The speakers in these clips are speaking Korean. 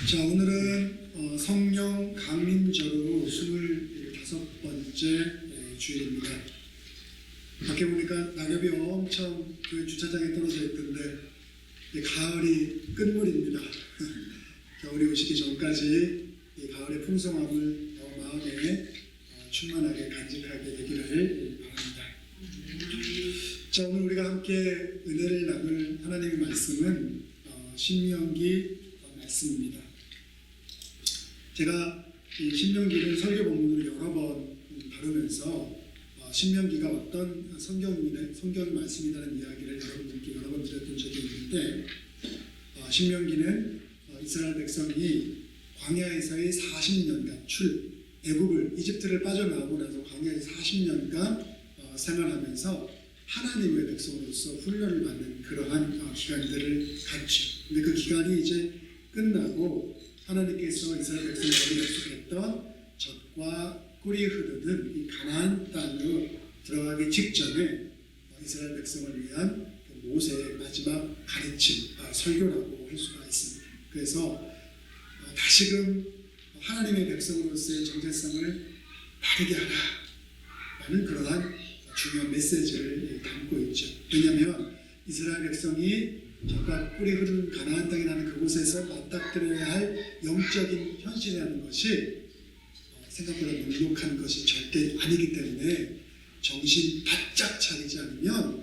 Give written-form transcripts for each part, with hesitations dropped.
자, 오늘은 성령 강림절후 25번째 주일입니다. 밖에 보니까 낙엽이 엄청 교회 주차장에 떨어져 있던데 가을이 끝물입니다. 겨울이 오시기 전까지 이 가을의 풍성함을 마음에 충만하게 간직하게 되기를 바랍니다. 자, 오늘 우리가 함께 은혜를 나눌 하나님의 말씀은 신명기 말씀입니다. 제가 이 신명기를 설교 본문으로 여러 번 다루면서 신명기가 어떤 성경 말씀이라는 이야기를 여러분들께 여러 번 드렸던 적이 있는데, 신명기는 이스라엘 백성이 광야에서의 40년간 애굽을 이집트를 빠져나오고 나서 광야에서 40년간 생활하면서 하나님의 백성으로서 훈련을 받는 그러한 기간들을 갖죠. 근데 그 기간이 이제 끝나고 하나님께서 이스라엘 백성에게 약속했던 젖과 꿀이 흐르는 이 가나안 땅으로 들어가기 직전에 이스라엘 백성을 위한 모세의 마지막 가르침, 설교라고 할 수가 있습니다. 그래서 다시금 하나님의 백성으로서의 정체성을 바르게 하라라는 그러한 중요한 메시지를 담고 있죠. 왜냐하면 이스라엘 백성이 젖과 꿀이 흐르는 가나안 땅이라는 그곳에서 맞닥뜨려야 할 영적인 현실이라는 것이 생각보다 넉넉한 것이 절대 아니기 때문에 정신 바짝 차리지 않으면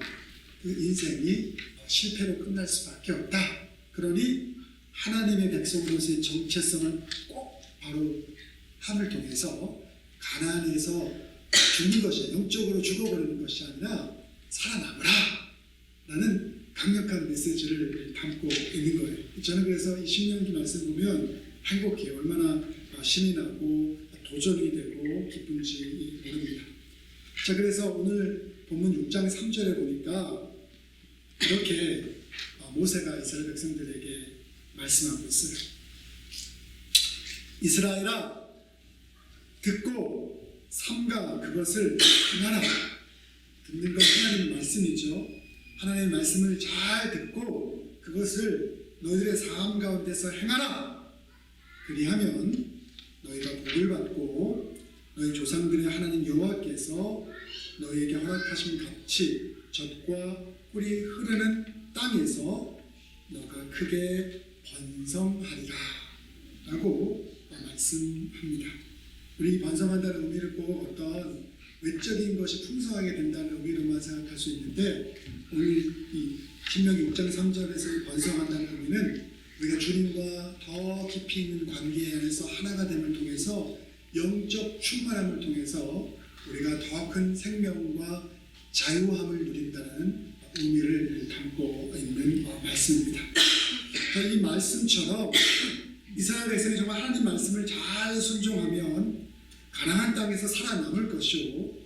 그 인생이 실패로 끝날 수밖에 없다. 그러니 하나님의 백성으로서의 정체성을 꼭 바로 함을 통해서 가나안에서 죽는 것이 영적으로 죽어버리는 것이 아니라 살아남으라 라는 강력한 메시지를 담고 있는 거예요. 저는 그래서 이 신명기 말씀 보면 행복해요. 얼마나 신이 나고 도전이 되고 기쁜지 모릅니다. 자, 그래서 오늘 본문 6장 3절에 보니까 이렇게 모세가 이스라엘 백성들에게 말씀하고 있어요. 이스라엘아, 듣고 삼가 그것을 행하라. 듣는 건 하나님의 말씀이죠. 하나님의 말씀을 잘 듣고 그것을 너희들의 삶 가운데서 행하라. 그리하면 너희가 복을 받고 너희 조상들의 하나님 여호와께서 너희에게 허락하신 같이 젖과 꿀이 흐르는 땅에서 너가 크게 번성하리라 라고 말씀합니다. 우리 번성한다는 의미를 꼭 어떤 외적인 것이 풍성하게 된다는 의미로만 생각할 수 있는데, 오늘 이 신명기 6장 3절에서 번성한다는 의미는 우리가 주님과 더 깊이 있는 관계 안에서 하나가 됨을 통해서 영적 충만함을 통해서 우리가 더 큰 생명과 자유함을 누린다는 의미를 담고 있는 말씀입니다. 이 말씀처럼 이스라엘 백성이 정말 하나님 말씀을 잘 순종하면 가나안 땅에서 살아남을 것이고,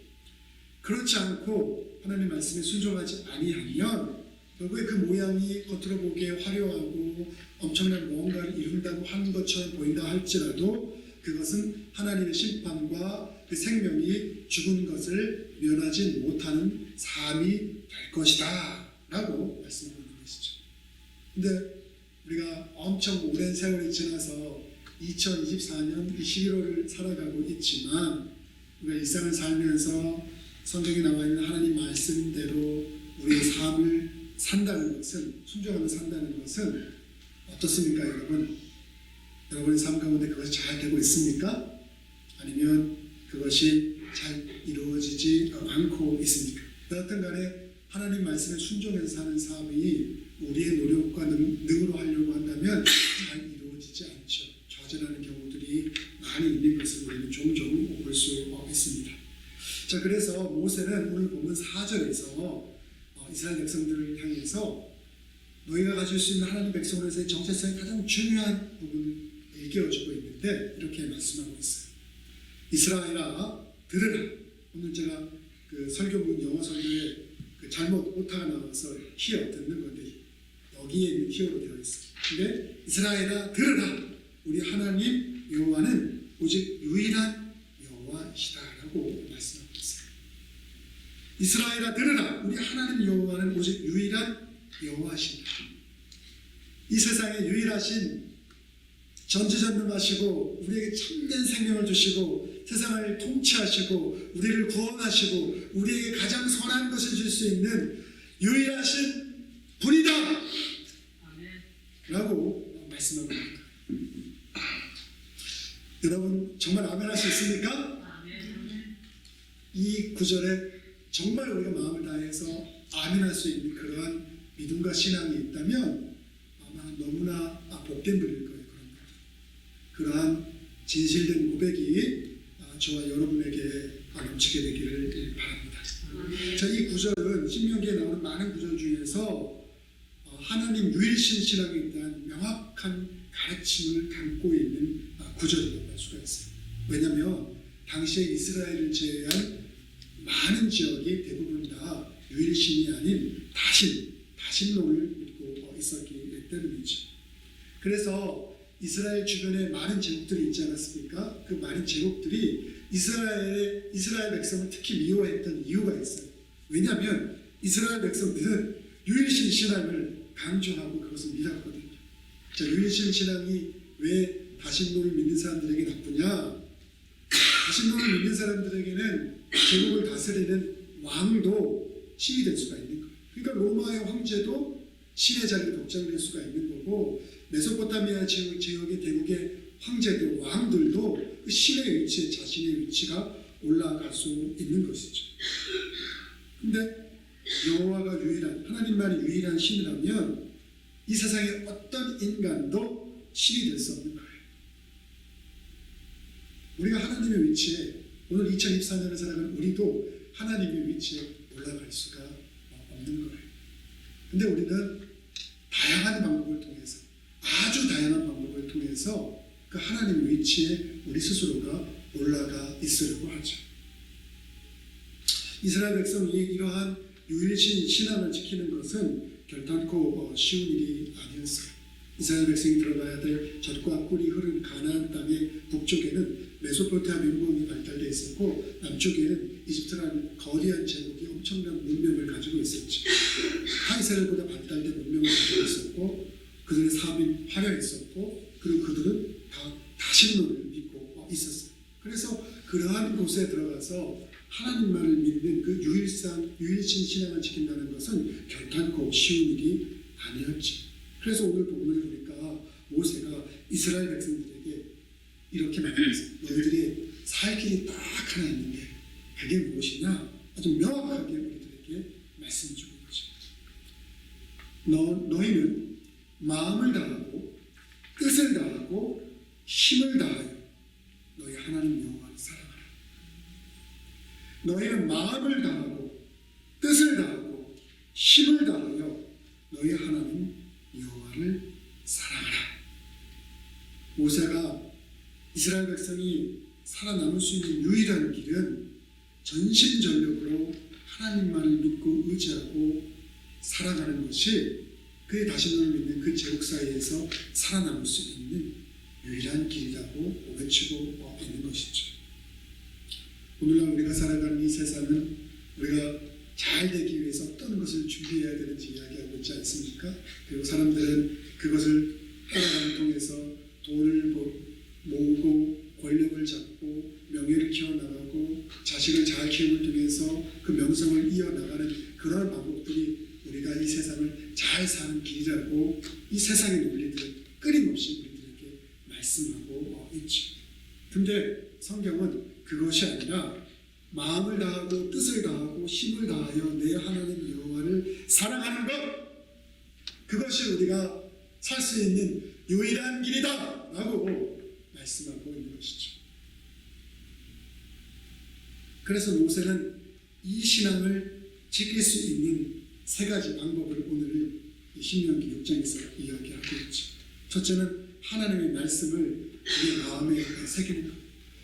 그렇지 않고 하나님 말씀에 순종하지 아니하면 결국에 그 모양이 겉으로 보기에 화려하고 엄청난 무언가를 이룬다고 하는 것처럼 보인다 할지라도 그것은 하나님의 심판과 그 생명이 죽은 것을 면하지 못하는 삶이 될 것이다 라고 말씀하고 있는 것이죠. 근데 우리가 엄청 오랜 세월이 지나서 2024년 11월을 살아가고 있지만, 우리가 일상을 살면서 성경에 나와 있는 하나님 말씀대로 우리의 삶을 산다는 것은, 순종하며 산다는 것은 어떻습니까, 여러분? 여러분의 삶 가운데 그것이 잘 되고 있습니까? 아니면 그것이 잘 이루어지지 않고 있습니까? 여하튼 간에 하나님 말씀에 순종해서 사는 삶이 우리의 노력과 능으로 하려고 한다면 잘 이루어지지 않죠. 좌절하는 경우들이 많이 있는 것을 우리는 종종 볼 수 있습니다. 자, 그래서 모세는 오늘 보면 4절에서 이스라엘 백성들을 향해서 너희가 가질 수 있는 하나님 백성으로서의 정체성의 가장 중요한 부분을 일깨워주고 있는데 이렇게 말씀하고 있어요. 이스라엘아, 들으라. 오늘 제가 그 설교문 영어 설교에 잘못 오타가 나와서 히어 듣는 건데 여기에 있는 히어로 되어 있어요. 근데 이스라엘아, 들으라. 우리 하나님 여호와는 오직 유일한 여호와이시다라고 말씀하고 있어요. 이스라엘아, 들으라. 우리 하나님 여호와는 오직 유일한 여호와이시다. 이 세상에 유일하신 전지전능하시고 우리에게 참된 생명을 주시고 세상을 통치하시고 우리를 구원하시고 우리에게 가장 선한 것을 줄 수 있는 유일하신 분이다 라고 말씀하고 있습니다. 여러분 정말 아멘 할 수 있습니까? 이 구절에 정말 우리가 마음을 다해서 아멘할 수 있는 그러한 믿음과 신앙이 있다면 아마 너무나 복된 분일 거예요. 그러한 진실된 고백이 저와 여러분에게 넘치게 되기를 바랍니다. 자, 이 구절은 신명기에 나오는 많은 구절 중에서 하나님 유일신 신앙에 대한 명확한 가르침을 담고 있는 구절이라고 할 수가 있어요. 왜냐하면 당시에 이스라엘을 제외한 많은 지역이 대부분 다 유일신이 아닌 다신론을 믿고 있었기 때문이죠. 그래서 이스라엘 주변에 많은 제국들이 있지 않았습니까? 그 많은 제국들이 이스라엘 백성을 특히 미워했던 이유가 있어요. 왜냐하면 이스라엘 백성들은 유일신 신앙을 강조하고 그것을 믿었거든요. 자, 유일신 신앙이 왜 다신론을 믿는 사람들에게 나쁘냐? 다신론을 믿는 사람들에게는 제국을 다스리는 왕도 신이 될 수가 있는 거예요. 그러니까 로마의 황제도 신의 자리를 독점할 수가 있는 거고, 메소포타미아 지역의 대국의 황제들, 왕들도 그 신의 위치에 자신의 위치가 올라갈 수 있는 것이죠. 근데 여호와가 유일한, 하나님만이 유일한 신이라면 이 세상의 어떤 인간도 신이 될 수 없는 거예요. 우리가 하나님의 위치에, 오늘 2024년을 살아가는 우리도 하나님의 위치에 올라갈 수가 없는 거예요. 근데 우리는 다양한 방법을 통해서, 아주 다양한 방법을 통해서 그 하나님의 위치에 우리 스스로가 올라가 있으려고 하죠. 이스라엘 백성이 이러한 유일신 신앙을 지키는 것은 결단코 쉬운 일이 아니었어요. 이스라엘 백성이 들어가야 될 젖과 꿀이 흐르는 가나안 땅의 북쪽에는 메소포타미아 민족이 발달되어 있었고, 남쪽에는 이집트라는 거대한 제국이 엄청난 문명을 가지고 있었죠. 이스라엘보다 발달된 문명을 가지고 있었고, 그들의 삶이 화려했었고, 그리고 그들은 다 다신론을 믿고 있었어요. 그래서 그러한 곳에 들어가서 하나님만을 믿는 그 유일신 신앙을 지킨다는 것은 결단코 쉬운 일이 아니었죠. 그래서 오늘 본문에 보니까 모세가 이스라엘 백성들에게 이렇게 말했어요. 너희들이 살 길이 딱 하나 있는데 그게 무엇이냐? 아주 명확하게 우리들에게 말씀 주고 있죠. 너희는 마음을 다하고 뜻을 다하고 힘을 다하여 너희 하나님 여호와를 사랑하라. 너희는 마음을 다하고 뜻을 다하고 힘을 다하여 너희 하나님 여호와를 사랑하라. 모세가 이스라엘 백성이 살아남을 수 있는 유일한 길은 전심전력으로 하나님만을 믿고 의지하고 살아가는 것이 그의 다신론을 믿는 그 제국 사이에서 살아남을 수 있는 유일한 길이라고 외치고 있는 것이죠. 오늘날 우리가 살아가는 이 세상은 우리가 잘 되기 위해서 어떤 것을 준비해야 되는지 이야기하고 있지 않습니까? 그리고 사람들은 그것을 살아가는 통해서 돈을 모으고 권력을 잡고 명예를 키워나가고 자식을 잘 키움을 통해서 그 명성을 이어나가는 그런 방법들이 우리가 이 세상을 잘 사는 길이라고 이 세상의 논리들은 끊임없이 우리들에게 말씀하고 있죠. 근데 성경은 그것이 아니라 마음을 다하고 뜻을 다하고 힘을 다하여 내 하나님 여호와를 사랑하는 것, 그것이 우리가 살 수 있는 유일한 길이다 라고 말씀하고 있는 것이죠. 그래서 모세는 이 신앙을 지킬 수 있는 세 가지 방법을 오늘 신명기 6장에서 이야기하고 있죠. 첫째는 하나님의 말씀을 우리 마음에 새기는 것.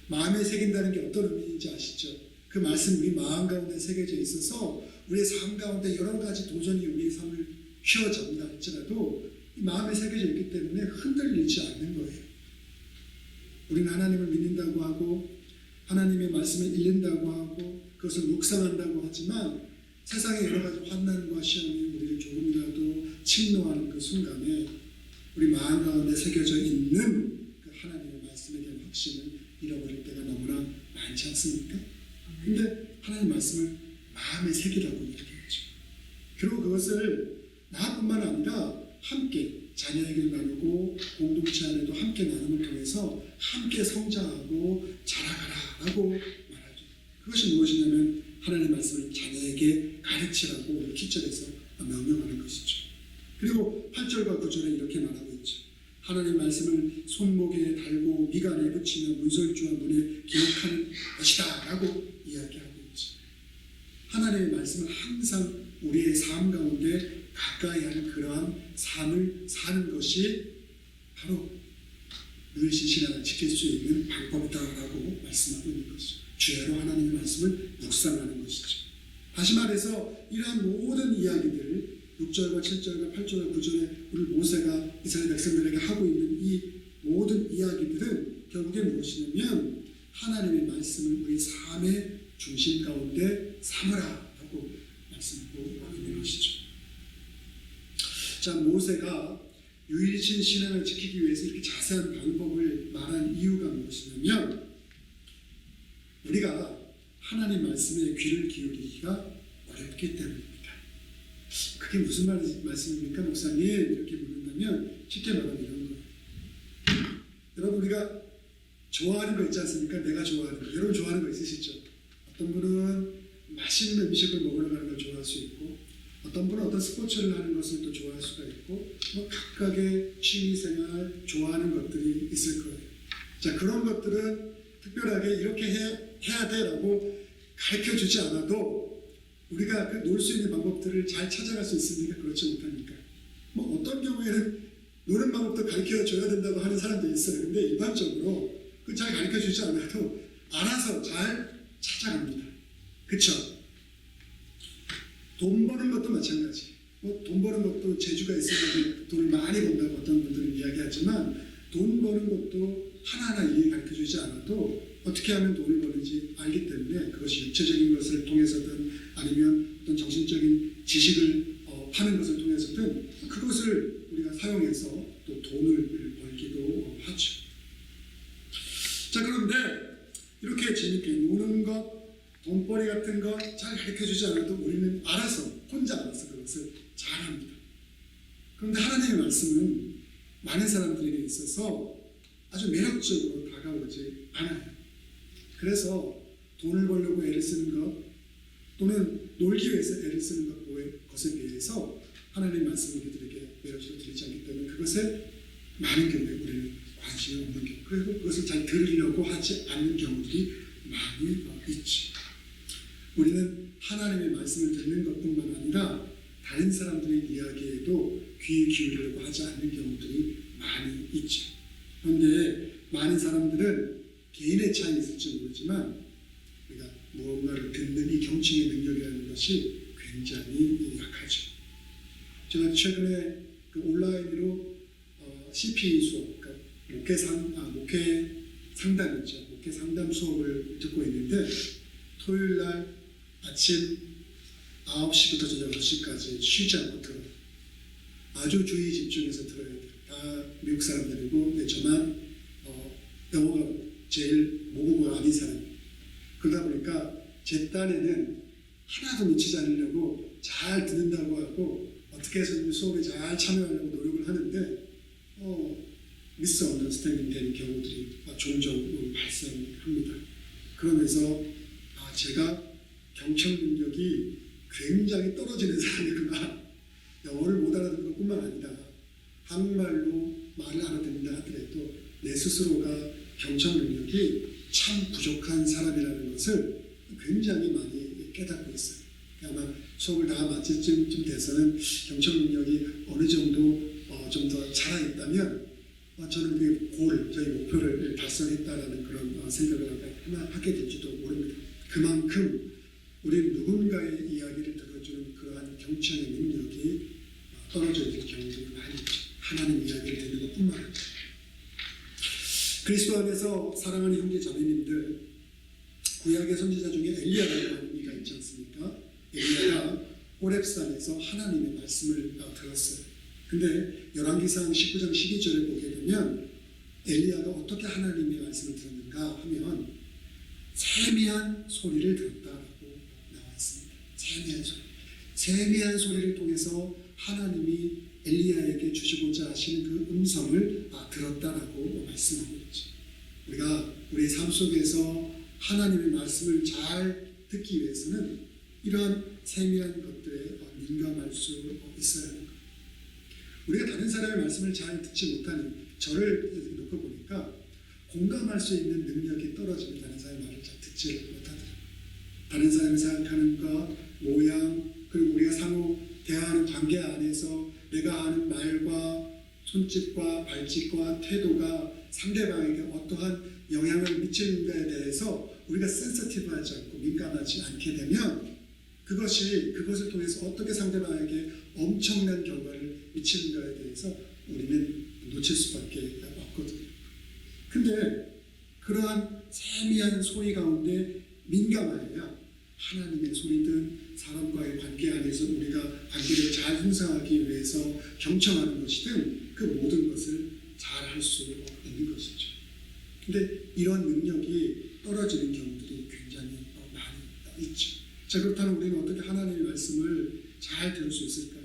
마음에 새긴다는 게 어떤 의미인지 아시죠? 그 말씀 우리 마음 가운데 새겨져 있어서 우리의 삶 가운데 여러 가지 도전이 우리의 삶을 휘어잡는다 할지라도 이 마음에 새겨져 있기 때문에 흔들리지 않는 거예요. 우리는 하나님을 믿는다고 하고 하나님의 말씀을 읽는다고 하고 그것을 묵상한다고 하지만 세상의 여러 가지 환난과 시험이 우리를 조금이라도 침노하는 그 순간에 우리 마음 가운데 새겨져 있는 그 하나님의 말씀에 대한 확신을 잃어버릴 때가 너무나 많지 않습니까? 근데 하나님 말씀을 마음에 새기라고 이야기했죠. 그리고 그것을 나뿐만 아니라 함께 자녀 얘기를 나누고 공동체 안에도 함께 나눔을 통해서 함께 성장하고 자라가라라고 말하죠. 그것이 무엇이냐면 하나님의 말씀을 자녀에게 가르치라고 오늘 7절에서 명령하는 것이죠. 그리고 8절과 9절에 이렇게 말하고 있죠. 하나님 말씀을 손목에 달고 미간에 붙이며 문설주와 문에 기록하는 것이다 라고 이야기하고 있죠. 하나님의 말씀은 항상 우리의 삶 가운데 가까이 하는 그러한 삶을 사는 것이 바로 누리신 신앙을 지킬 수 있는 방법이다라고 말씀하고 있는 것이죠. 주야로 하나님의 말씀을 묵상하는 것이죠. 다시 말해서 이러한 모든 이야기들 6절과 7절과 8절과 9절에 우리 모세가 이스라엘 백성들에게 하고 있는 이 모든 이야기들은 결국에 무엇이냐면 하나님의 말씀을 우리 삶의 중심 가운데 삼으라라고 말씀하고 있는 것이죠. 자, 모세가 유일신 신앙을 지키기 위해서 이렇게 자세한 방법을 말한 이유가 무엇이냐면 우리가 하나님 말씀에 귀를 기울이기가 어렵기 때문입니다. 그게 무슨 말씀입니까, 목사님? 이렇게 묻는다면 쉽게 말하면 이런 거예요. 여러분, 우리가 좋아하는 거 있지 않습니까? 내가 좋아하는 거. 여러분 좋아하는 거 있으시죠? 어떤 분은 맛있는 음식을 먹으러 가는 걸 좋아할 수 있고, 어떤 분은 어떤 스포츠를 하는 것을 또 좋아할 수가 있고, 뭐 각각의 취미생활 좋아하는 것들이 있을 거예요. 자, 그런 것들은 특별하게 이렇게 해야 돼라고 가르쳐주지 않아도 우리가 그 놀 수 있는 방법들을 잘 찾아갈 수 있습니까? 그렇지 못합니까? 뭐 어떤 경우에는 노는 방법도 가르쳐줘야 된다고 하는 사람도 있어요. 근데 일반적으로 그 잘 가르쳐주지 않아도 알아서 잘 찾아갑니다. 그쵸? 돈 버는 것도 마찬가지. 뭐 돈 버는 것도 재주가 있으면 돈을 많이 번다고 어떤 분들은 이야기하지만 돈 버는 것도 하나하나 일일이 가르쳐주지 않아도 어떻게 하면 돈을 버는지 알기 때문에 그것이 육체적인 것을 통해서든 아니면 어떤 정신적인 지식을 파는 것을 통해서든 그것을 우리가 사용해서 또 돈을 벌기도 하죠. 자, 그런데 이렇게 재밌게 노는 것, 돈벌이 같은 거 잘 가르쳐주지 않아도 우리는 알아서, 혼자 알아서 그것을 잘합니다. 그런데 하나님의 말씀은 많은 사람들에게 있어서 아주 매력적으로 다가오지 않아요. 그래서 돈을 벌려고 애를 쓰는 것 또는 놀기 위해서 애를 쓰는 것에 비해서 하나님의 말씀을 우리들에게 매력적으로 드리지 않기 때문에 그것에 많은 경우에 우리는 관심이 없는 경우, 그리고 그것을 잘 들으려고 하지 않는 경우들이 많이 있죠. 우리는 하나님의 말씀을 듣는 것뿐만 아니라 다른 사람들의 이야기에도 귀 기울이려고 하지 않는 경우들이 많이 있죠. 그런데 많은 사람들은 개인의 차이가 있을지 모르지만 우리가 무언가를 듣는 이 경청의 능력이라는 것이 굉장히 약하죠. 제가 최근에 그 온라인으로 CP 수업, 그러니까 목회 상담이죠. 목회 상담 수업을 듣고 있는데 토요일 날 아침 9시부터 저녁 6시까지 쉬지 않고 들어요. 아주 주의 집중해서 들어야 돼요. 다 미국 사람들이고 저만 영어가 제일 모국어가 아닌 사람이에요. 그러다 보니까 제 딴에는 하나도 놓치지 않으려고 잘 듣는다고 하고 어떻게 해서 수업에 잘 참여하려고 노력을 하는데 미스 언더스탠딩 되는 경우들이 종종 발생합니다. 그러면서 제가 경청 능력이 굉장히 떨어지는 사람이구나. 영어를 못 알아듣는 것뿐만 아니라 한국말로 말을 알아듣는다 하더라도 내 스스로가 경청 능력이 참 부족한 사람이라는 것을 굉장히 많이 깨닫고 있어요. 아마 수업을 다 마칠 쯤 돼서는 경청 능력이 어느 정도 좀 더 자라있다면 저는 그 저희 목표를 달성했다라는 그런 생각을 하게 될지도 모릅니다. 그만큼 우리는 누군가의 이야기를 들어주는 그러한 경청의 능력이 떨어져 있는 경우들이 많이 있죠. 하나님 이야기를 듣는 것뿐만 아니라 그리스도 안에서 사랑하는 형제 자매님들, 구약의 선지자 중에 엘리야라고 하는 이가 있지 않습니까? 엘리야가 호렙산에서 하나님의 말씀을 들었어요. 근데 열왕기상 19장 12절을 보게 되면 엘리야가 어떻게 하나님의 말씀을 들었는가 하면 세미한 소리를 들었다라고 나와 있습니다. 세미한 소리. 세미한 소리를 통해서 하나님이 엘리야에게 주시고자 하시는 그 음성을 들었다라고 말씀하고 있죠. 우리가 우리의 삶 속에서 하나님의 말씀을 잘 듣기 위해서는 이러한 세미한 것들에 민감할 수 있어야 합니다. 우리가 다른 사람의 말씀을 잘 듣지 못하는 저를 놓고 보니까 공감할 수 있는 능력이 떨어지면 다른 사람의 말을 잘 듣지 못하더라고요. 다른 사람이 생각하는 것, 모양, 그리고 우리가 상호 대화하는 관계 안에서 내가 하는 말과 손짓과 발짓과 태도가 상대방에게 어떠한 영향을 미치는가에 대해서 우리가 센서티브하지 않고 민감하지 않게 되면 그것을 통해서 어떻게 상대방에게 엄청난 결과를 미치는가에 대해서 우리는 놓칠 수밖에 없거든요. 근데 그러한 세미한 소리 가운데 민감하여야 하나님의 소리든 사람과의 관계 안에서 우리가 관계를 잘 형성하기 위해서 경청하는 것이든 그 모든 것을 잘 할 수 있는 것이죠. 근데 이런 능력이 떨어지는 경우들이 굉장히 많이 있죠. 자, 그렇다면 우리는 어떻게 하나님의 말씀을 잘 들을 수 있을까요?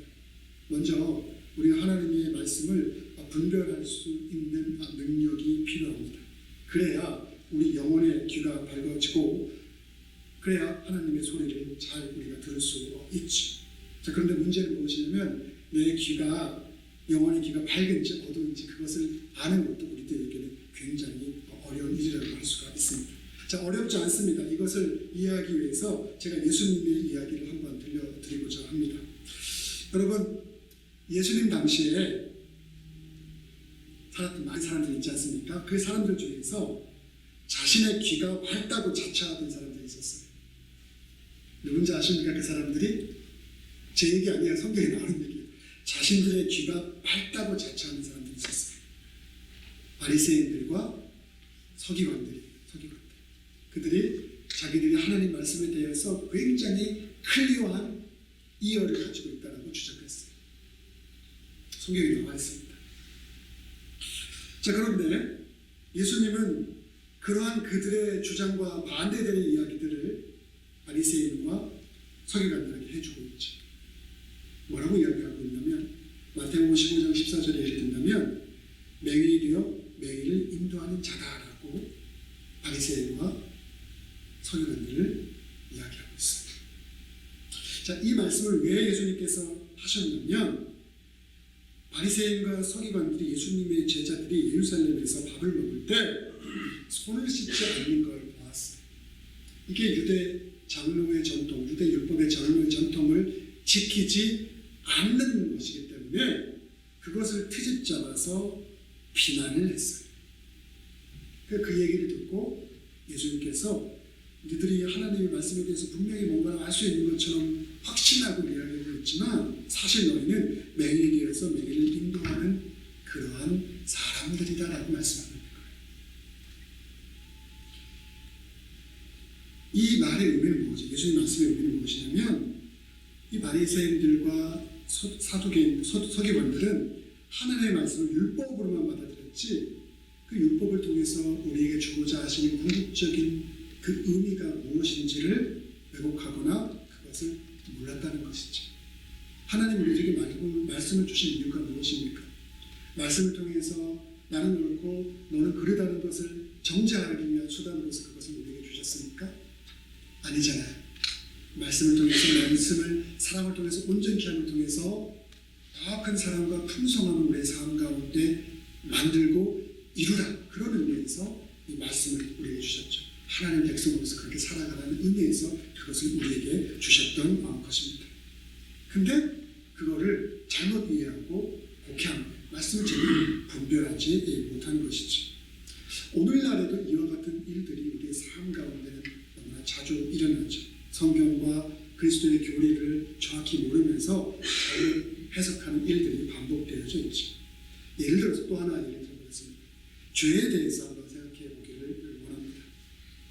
먼저 우리가 하나님의 말씀을 분별할 수 있는 능력이 필요합니다. 그래야 우리 영혼의 귀가 밝아지고 그래야 하나님의 소리를 잘 우리가 들을 수 있죠. 자, 그런데 문제는 무엇이냐면 내 귀가 영혼의 귀가 밝은지 어두운지 그것을 아는 것도 우리들에게는 굉장히 어려운 일이라고 할 수가 있습니다. 자, 어렵지 않습니다. 이것을 이해하기 위해서 제가 예수님의 이야기를 한번 들려드리고자 합니다. 여러분, 예수님 당시에 살았던 많은 사람들이 있지 않습니까? 그 사람들 중에서 자신의 귀가 밝다고 자처하던 사람들이 있었어요. 누군지 아십니까? 그 사람들이? 제 얘기 아니에요. 성경에 나오는 얘기예요. 자신들의 귀가 밝다고 자처하는 사람들이 있었어요. 바리새인들과 서기관들. 그들이 자기들이 하나님 말씀에 대해서 굉장히 클리어한 이해를 가지고 있다고 주장했어요. 성경에 나와 있습니다. 자, 그런데 예수님은 그러한 그들의 주장과 반대되는 이야기들을 바리새인과 서기관들에게 해주고 있죠. 뭐라고 이야기하고 있냐면 마태복음 15장 14절에 예를 든다면 맹인이 되어 맹인을 인도하는 자다라고 바리새인과 서기관들을 이야기하고 있습니다. 자, 이 말씀을 왜 예수님께서 하셨냐면 바리새인과 서기관들이 예수님의 제자들이 예루살렘에서 밥을 먹을 때 손을 씻지 않는 걸 보았어요. 이게 유대 장로의 전통, 유대 율법의 장로의 전통을 지키지 않는 것이기 때문에 그것을 트집 잡아서 비난을 했어요. 그 얘기를 듣고 예수님께서 너희들이 하나님의 말씀에 대해서 분명히 뭔가를 알 수 있는 것처럼 확신하고 이야기하고 있지만 사실 너희는 맹인에 대해서 맹인을 인도하는 그러한 사람들이다라고 말씀합니다. 이 말의 의미는 무엇이죠? 예수님 말씀의 의미는 무엇이냐면 이 바리새인들과 사두개인, 서기관들은 하나님의 말씀을 율법으로만 받아들였지 그 율법을 통해서 우리에게 주고자 하시는 궁극적인 그 의미가 무엇인지를 왜곡하거나 그것을 몰랐다는 것이죠. 하나님 우리에게 말씀을 주신 이유가 무엇입니까? 말씀을 통해서 나는 옳고 너는 그르다는 것을 정죄하기 위한 수단으로서 그것을 우리에게 주셨습니까? 아니잖아요. 말씀을 통해서 사랑을 통해서 온전케 함을 통해서 더 큰 사랑과 풍성함을 우리의 삶 가운데 만들고 이루라. 그런 의미에서 이 말씀을 우리에게 주셨죠. 하나님 백성으로서 그렇게 살아가라는 의미에서 그것을 우리에게 주셨던 것입니다. 근데 그거를 잘못 이해하고 곡해한 거예요. 말씀을 제대로 분별하지 못하는 것이죠. 오늘날에도 이와 같은 일들이 우리의 삶 가운데는 너무나 자주 일어나죠. 성경과 그리스도의 교리를 정확히 모르면서 잘못 해석하는 일들이 반복되어져 있죠. 예를 들어서 또 하나 예를 들어보겠습니다. 죄에 대해서 한번 생각해 보기를 원합니다.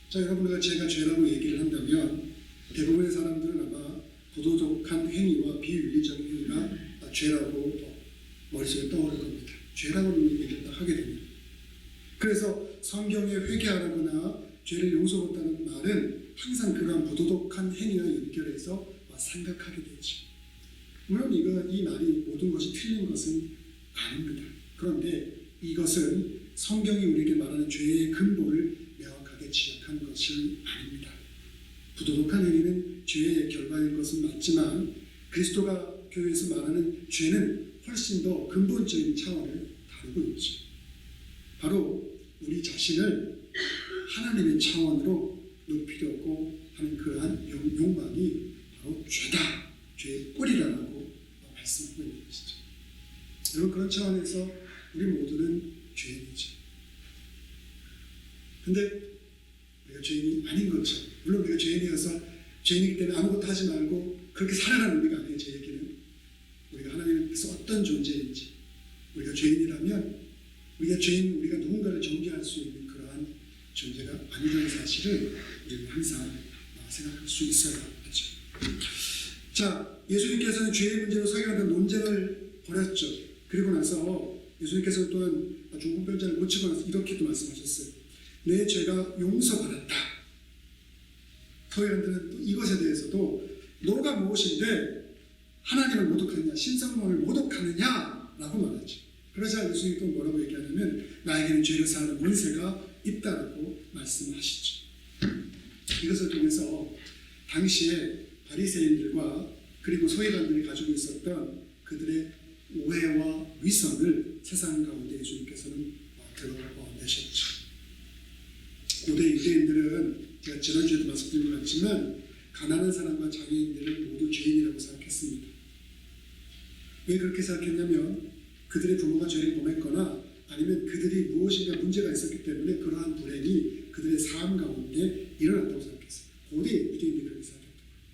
자, 여러분들 제가 죄라고 얘기를 한다면 대부분의 사람들은 아마 부도덕한 행위와 비윤리적인 행위가 죄라고 머릿속에 떠오를 겁니다. 죄라고 얘기를 딱 하게 됩니다. 그래서 성경에 회개하라거나 죄를 용서받다는 말은 항상 그러한 부도덕한 행위와 연결해서 생각하게 되죠. 물론 이 말이 모든 것이 틀린 것은 아닙니다. 그런데 이것은 성경이 우리에게 말하는 죄의 근본을 명확하게 지적한 것이 아닙니다. 부도덕한 행위는 죄의 결과인 것은 맞지만 그리스도가 교회에서 말하는 죄는 훨씬 더 근본적인 차원을 다루고 있죠. 바로 우리 자신을 하나님의 차원으로 높이려고 하는 그러한 욕망이 바로 죄다, 죄의 뿌리라고 말씀하고 있는 것이죠. 여러분, 그런 차원에서 우리 모두는 죄인이죠. 근데 우리가 죄인이 아닌 것처럼, 물론 우리가 죄인이어서 죄인이기 때문에 아무것도 하지 말고 그렇게 살아라는 의미가 아니에요. 제 얘기는 우리가 하나님께서 어떤 존재인지, 우리가 죄인이라면 우리가 누군가를 정죄할 수 있는 그러한 존재가 아니라는 사실을 우리는 항상 생각할 수 있어야 하죠. 자, 예수님께서는 죄의 문제로 서기관들 논쟁을 벌였죠. 그리고 나서 예수님께서는 또한 중보병자를 고치고 나서 이렇게도 말씀하셨어요. 내 죄가 용서받았다. 서기관들은 또 이것에 대해서도 너가 무엇인데 하나님을 모독하느냐, 신성함을 모독하느냐 라고 말하죠. 그러자 예수님이 또 뭐라고 얘기하냐면 나에게는 죄를 사하는 권세가 있다라고 말씀하시죠. 이것을 통해서 당시에 바리새인들과 그리고 서기관들이 가지고 있었던 그들의 오해와 위선을 세상 가운데 예수님께서는 드러내셨죠. 고대 유대인들은 제가 지난주에도 말씀드린 것 같지만 가난한 사람과 장애인들을 모두 죄인이라고 생각했습니다. 왜 그렇게 생각했냐면 그들의 부모가 죄를 범했거나 아니면 그들이 무엇인가 문제가 있었기 때문에 그러한 불행이 그들의 삶 가운데 일어났다고 생각했어요. 고대 유대인들이 그렇게 생각했던 거예요.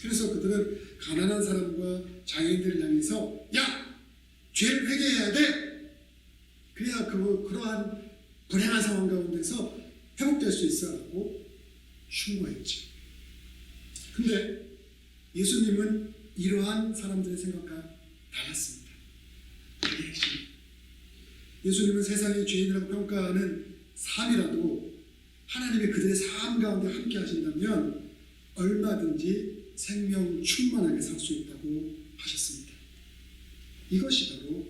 그래서 그들은 가난한 사람과 장애인들을 향해서 야! 죄를 회개해야 돼! 그래야 그러한 불행한 상황 가운데서 회복될 수 있어 라고 충고했죠. 근데 예수님은 이러한 사람들의 생각과 달랐습니다. 그게 핵심. 예수님은 세상의 죄인이라고 평가하는 삶이라도 하나님이 그들의 삶 가운데 함께 하신다면 얼마든지 생명 충만하게 살 수 있다고 하셨습니다. 이것이 바로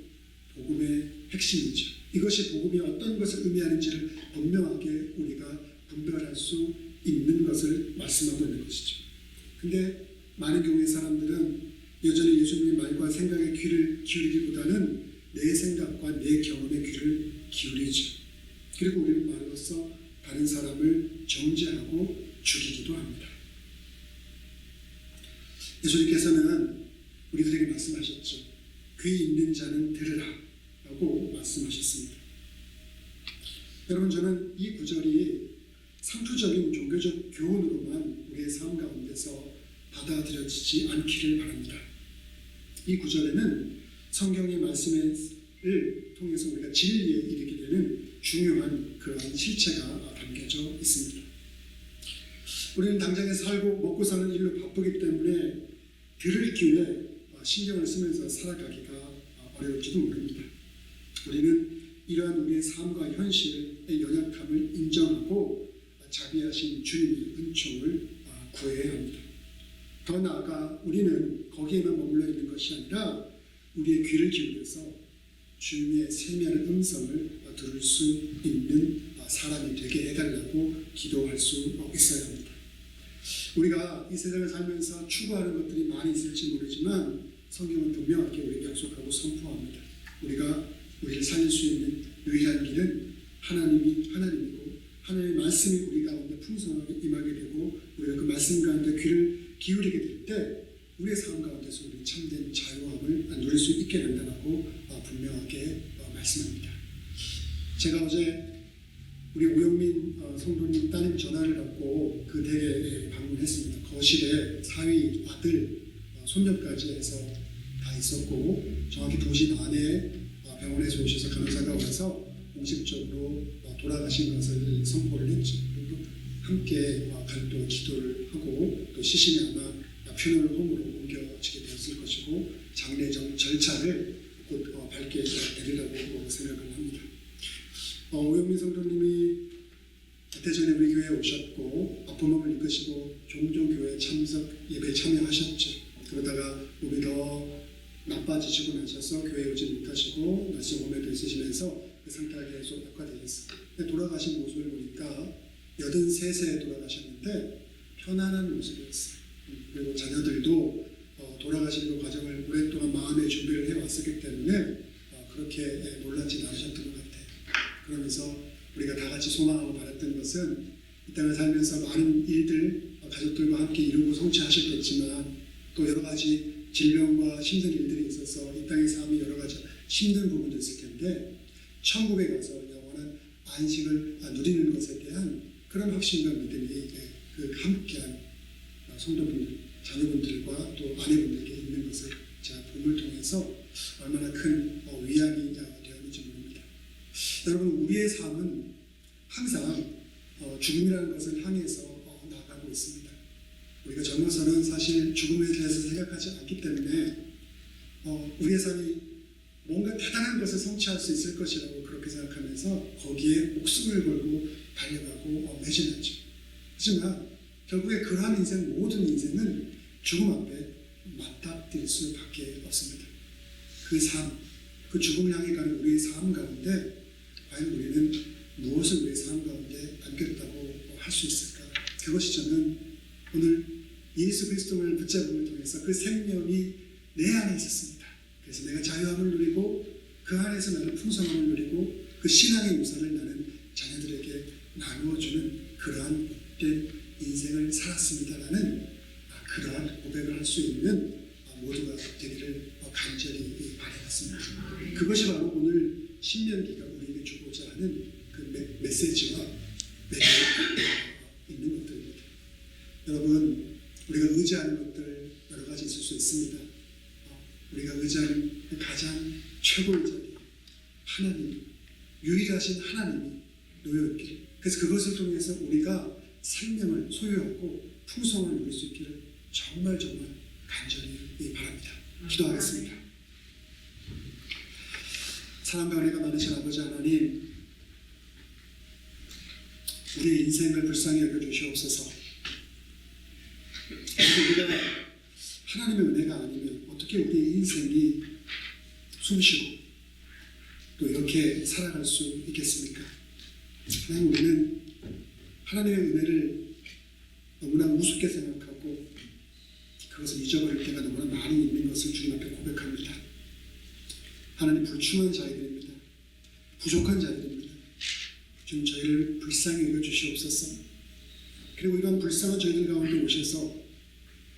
복음의 핵심이죠. 이것이 복음이 어떤 것을 의미하는지를 분명하게 우리가 분별할 수 있는 것을 말씀하고 있는 것이죠. 근데 많은 경우의 사람들은 여전히 예수님의 말과 생각에 귀를 기울이기보다는 내 생각과 내 경험에 귀를 기울이죠. 그리고 우리는 말로써 다른 사람을 정죄하고 죽이기도 합니다. 예수님께서는 우리들에게 말씀하셨죠. 귀 있는 자는 들으라 라고 말씀하셨습니다. 여러분, 저는 이 구절이 상투적인 종교적 교훈으로만 우리의 삶 가운데서 받아들여지지 않기를 바랍니다. 이 구절에는 성경의 말씀을 통해서 우리가 진리에 이르게 되는 중요한 그러한 실체가 담겨져 있습니다. 우리는 당장에 살고 먹고 사는 일로 바쁘기 때문에 들을 기회에 신경을 쓰면서 살아가기가 어려울지도 모릅니다. 우리는 이러한 우리의 삶과 현실의 연약함을 인정하고 자비하신 주님의 은총을 구해야 합니다. 더 나아가 우리는 거기에만 머물러 있는 것이 아니라 우리의 귀를 기울여서 주님의 세미한 음성을 들을 수 있는 사람이 되게 해달라고 기도할 수 있어야 합니다. 우리가 이 세상을 살면서 추구하는 것들이 많이 있을지 모르지만 성경은 분명하게 우리에게 약속하고 선포합니다. 우리를 살릴 수 있는 유일한 길은 하나님이고 하나님의 말씀이 우리 가운데 풍성하게 임하게 되고 우리가 그 말씀 가운데 귀를 기울이게 될 때 우리의 삶 가운데서 우리 참된 자유함을 누릴 수 있게 된다고 분명하게 말씀합니다. 제가 어제 우리 오영민 성도님 따님 전화를 받고 그 댁에 방문했습니다. 거실에 사위, 아들, 손녀까지 해서 다 있었고 정확히 2시 반에 병원에서 오셔서 간호사가 와서 공식적으로 돌아가신 것을 선포를 했죠. 그리고 함께 간도 기도를 하고 또 시신이 아마 퓨너럴 홈으로 옮겨지게 되었을 것이고 장례 절차를 곧 밝게 내리라고 생각을 합니다. 오영민 성도님이 대전에 우리 교회에 오셨고 아픈 몸을 이끄시고 종종 교회 참석 예배에 참여하셨죠. 그러다가 몸이 더 나빠지시고 나셔서 교회에 오지 못하시고 날씨 몸에도 있으시면서 그 상태가 계속 악화되셨어요. 돌아가신 모습을 보니까 83세에 돌아가셨는데 편안한 모습이었어요. 그리고 자녀들도 돌아가시는 과정을 오랫동안 마음의 준비를 해왔었기 때문에 그렇게 놀라지 않으셨던 것 같아요. 그러면서 우리가 다 같이 소망하고 바랐던 것은 이 땅을 살면서 많은 일들 가족들과 함께 이루고 성취하셨겠지만 또 여러 가지 질병과 힘든 일들이 있어서 이 땅의 삶이 여러 가지 힘든 부분도 있을 텐데 천국에 가서 영원한 안식을 누리는 것에 대한 그런 확신과 믿음이 그 함께한 성도분들, 자녀분들과 또 아내분들에게 있는 것을 제가 본을 통해서 얼마나 큰 위안이 되었는지 모릅니다. 여러분, 우리의 삶은 항상 죽음이라는 것을 향해서 나아가고 있습니다. 우리가 젊어서는 사실 죽음에 대해서 생각하지 않기 때문에 우리의 삶이 뭔가 대단한 것을 성취할 수 있을 것이라고 그렇게 생각하면서 거기에 목숨을 걸고 달려가고 매진하죠. 하지만 결국에 그러한 인생, 모든 인생은 죽음 앞에 맞닥뜨릴 수밖에 없습니다. 그 삶, 그 죽음을 향해 가는 우리의 삶 가운데 과연 우리는 무엇을 우리의 삶 가운데 남겼다고 할 수 있을까? 그것이 저는 오늘 예수 그리스도를 붙잡음을 통해서 그 생명이 내 안에 있었습니다. 그래서 내가 자유함을 누리고 그 안에서 나는 풍성함을 누리고 그 신앙의 유산을 나는 자녀들에게 나누어주는 그러한 복된 인생을 살았습니다라는 그러한 고백을 할 수 있는 모두가 되기를 간절히 바라겠습니다. 그것이 바로 오늘 신명기가 우리에게 주고자 하는 그 메시지와 있는 것들입니다. 여러분, 우리가 의지하는 것들 여러 가지 있을 수 있습니다. 우리가 의지하는 가장 최고의 자리, 하나님, 유일하신 하나님이 놓여있기를. 그래서 그것을 통해서 우리가 생명을 소유하고 풍성을 누릴 수 있기를 정말 간절히 바랍니다. 기도하겠습니다. 사랑과 은혜가 많으신 아버지 하나님, 우리의 인생을 불쌍히 여겨주시옵소서. 우리가 하나님의 은혜가 아니면 어떻게 우리의 인생이 숨쉬고 또 이렇게 살아갈 수 있겠습니까? 하나님, 우리는 하나님의 은혜를 너무나 우습게 생각하고 그것을 잊어버릴 때가 너무나 많이 있는 것을 주님 앞에 고백합니다. 하나님, 불충한 자들입니다. 부족한 자들입니다. 주님, 저희를 불쌍히 여겨주시옵소서. 그리고 이런 불쌍한 저희들 가운데 오셔서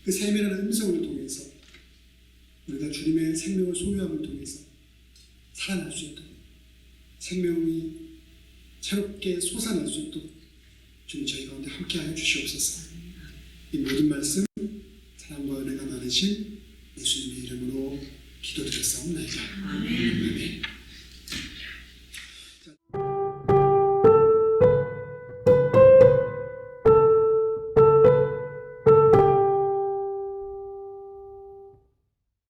그 세밀한 음성을 통해서 우리가 주님의 생명을 소유함을 통해서 살아날 수 있도록, 생명이 새롭게 솟아날 수 있도록 주님, 저희 가운데 함께하여 주시옵소서. 이 모든 말씀 사랑과 은혜가 많으신 예수님의 이름으로 기도드렸사옵나이다. 아멘.